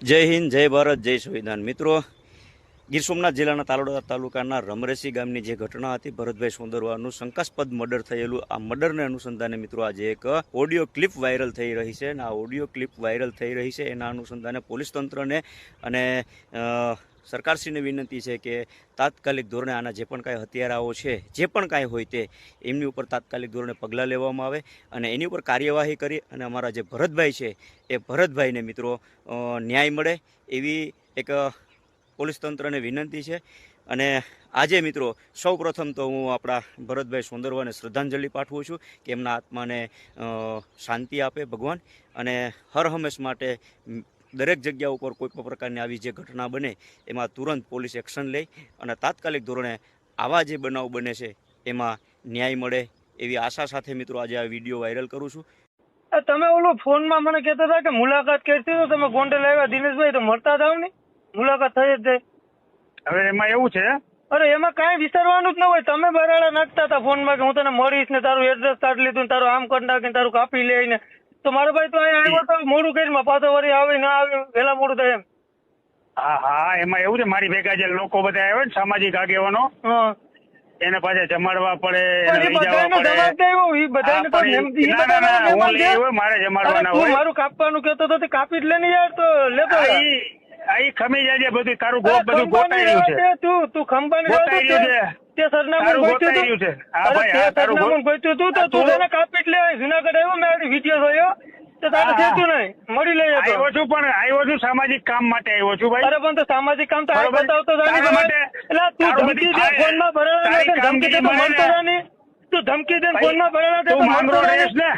જય હિન્દ, જય ભારત, જય સંવિધાન. મિત્રો, ગીર સોમનાથ જિલ્લાના તાલોડા તાલુકાના રમરેસી ગામની જે ઘટના હતી, ભરતભાઈ સોંદરવાનું શંકાસ્પદ મર્ડર થયેલું, આ મર્ડરને અનુસંધાને મિત્રો આજે એક ઓડિયો ક્લિપ વાયરલ થઈ રહી છે અને આ ઓડિયો ક્લિપ વાયરલ થઈ રહી છે એના અનુસંધાને પોલીસ તંત્રને અને સરકારશ્રીને વિનંતી છે કે તાત્કાલિક ધોરણે આના જે પણ કાંઈ હત્યારાઓ છે, જે પણ કાંઈ હોય તે એમની ઉપર તાત્કાલિક ધોરણે પગલાં લેવામાં આવે અને એની ઉપર કાર્યવાહી કરી અને અમારા જે ભરતભાઈ છે એ ભરતભાઈને મિત્રો ન્યાય મળે એવી એક પોલીસ તંત્રને વિનંતી છે. અને આજે મિત્રો સૌપ્રથમ તો હું આપણા ભરતભાઈ સોંદરવાને શ્રદ્ધાંજલિ પાઠવું છું કે એમના આત્માને શાંતિ આપે ભગવાન, અને હર હંમેશ માટે દરેક જગ્યા ઉપર કોઈ પણ પ્રકારની આવી જે ઘટના બને એમાં તુરંત પોલીસ એક્શન લે અને તાત્કાલિક ધોરણે આવા જે બનાવ બને છે એમાં ન્યાય મળે એવી આશા સાથે મિત્રો આજે આ વિડીયો વાયરલ કરું છું. તમે ઓલો ફોનમાં મને કહેતા હતા કે મુલાકાત કરતી તો તમે ગોંડલ આવ્યા દિનેશભાઈ, તો મળતા જાવ ને, મુલાકાત થઈ જ જાય. હવે એમાં એવું છે, અરે એમાં કાંઈ વિચારવાનું જ ન હોય. તમે બરાડા નાખતા હતા ફોનમાં કે હું તને મળીશ ને, તારું એડ્રેસ કાઢી લીધું ને, તારું આમ કરી નાખીને તારું કાપી લઈને, તો મારો ભાઈ તો અહીંયા આવ્યો તો મોડું કરીને પાછો વળી આવે ના આવે, વહેલા મોડું થાય એમ. હા હા એમાં એવું છે, મારી ભેગા જે લોકો બધા આવ્યા ને સામાજિક આગેવાનો, હા, એને પાછા જમાડવા પડે, એને પણ એ લઈ જવા બધાને પડે. જવાબ દેવો, એ બધાને તો હું લઈ આવ્યો, મારે જમાડવાના તું હોય. મારું કાપવાનું કહેતો તો તે કાપી જ લે ને યાર, તો લેતો આઈ ખમી જાય બધું, તારું બધું ગોતાઈ રહ્યું છે, તું ખંભાની ગોતાઈ રહ્યું છે, તે સરનામું તારું ગોત્યું ગોતાઈ તું. રહ્યું છે. હા અરે ભાઈ, તે હા તારું સરનામું ગોત્યું તું તો તું એને કાપી જ લે. જુનાગઢ આવ્યો, મેં આ વિડીયો જોયો, તો તારે થતું નહીં, મળી લઈએ તો. આવ્યો છું, પણ આવ્યો છું સામાજિક કામ માટે આવ્યો છું ભાઈ. અરે પણ તો સામાજિક કામ તો આ બરોબર. બતાવતો જાની તારા તમારે. માટે એટલે તું તારું ધમકી બધી દે ફોનમાં ભરાડા તારી નાખે, ધમકી દે તો કામગીરી મળતો મને જાની. તું ધમકી દે ભાઈ, ફોનમાં ભરાડા દે તો તું મળતો માંગરો જાની. રહેશ ને,